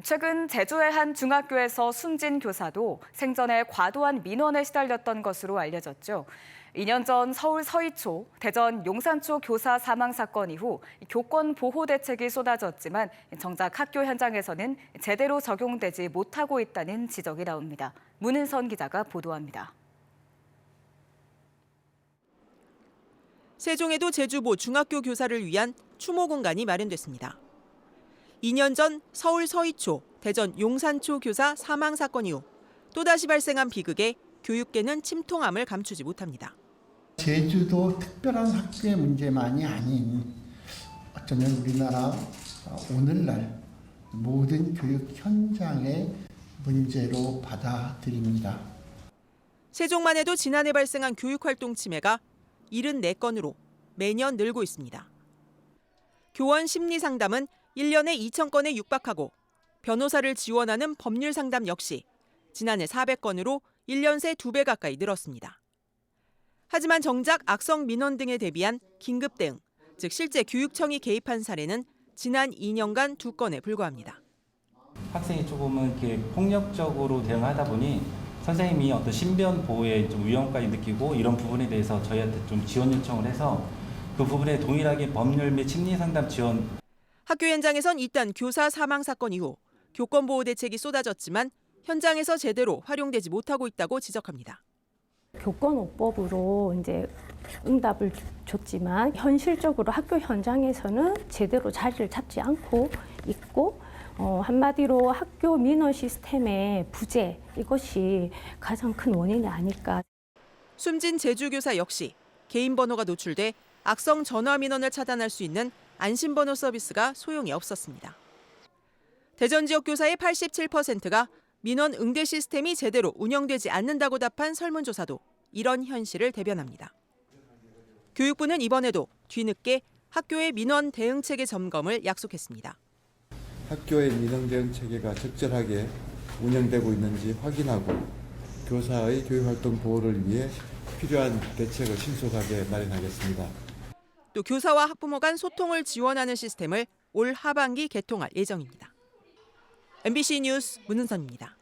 최근 제주의 한 중학교에서 숨진 교사도 생전에 과도한 민원에 시달렸던 것으로 알려졌죠. 2년 전 서울 서희초, 대전 용산초 교사 사망 사건 이후 교권 보호 대책이 쏟아졌지만 정작 학교 현장에서는 제대로 적용되지 못하고 있다는 지적이 나옵니다. 문은선 기자가 보도합니다. 세종에도 제주모 중학교 교사를 위한 추모 공간이 마련됐습니다. 2년 전 서울 서희초, 대전 용산초 교사 사망 사건 이후 또다시 발생한 비극에 교육계는 침통함을 감추지 못합니다. 제주도 특별한 학교의 문제만이 아닌 어쩌면 우리나라 오늘날 모든 교육 현장의 문제로 받아들입니다. 세종만 해도 지난해 발생한 교육활동 침해가 74건으로 매년 늘고 있습니다. 교원 심리상담은 1년에 2,000건에 육박하고 변호사를 지원하는 법률 상담 역시 지난해 400건으로 1년 새 2배 가까이 늘었습니다. 하지만 정작 악성 민원 등에 대비한 긴급 대응, 즉 실제 교육청이 개입한 사례는 지난 2년간 2건에 불과합니다. 학생이 조금은 이렇게 폭력적으로 대응하다 보니 선생님이 어떤 신변 보호에 좀 위험까지 느끼고 이런 부분에 대해서 저희한테 좀 지원 요청을 해서 그 부분에 동일하게 법률 및 심리 상담 지원. 학교 현장에선 일단 교사 사망 사건 이후 교권 보호 대책이 쏟아졌지만 현장에서 제대로 활용되지 못하고 있다고 지적합니다. 교권오법으로 이제 응답을 줬지만 현실적으로 학교 현장에서는 제대로 자리를 잡지 않고 있고 한마디로 학교 민원 시스템의 부재, 이것이 가장 큰 원인이 아닐까. 숨진 제주교사 역시 개인 번호가 노출돼 악성 전화 민원을 차단할 수 있는 안심번호 서비스가 소용이 없었습니다. 대전 지역 교사의 87%가 민원 응대 시스템이 제대로 운영되지 않는다고 답한 설문조사도 이런 현실을 대변합니다. 교육부는 이번에도 뒤늦게 학교의 민원 대응 체계 점검을 약속했습니다. 학교의 민원 대응 체계가 적절하게 운영되고 있는지 확인하고 교사의 교육활동 보호를 위해 필요한 대책을 신속하게 마련하겠습니다. 또 교사와 학부모 간 소통을 지원하는 시스템을 올 하반기 개통할 예정입니다. MBC 뉴스 문은선입니다.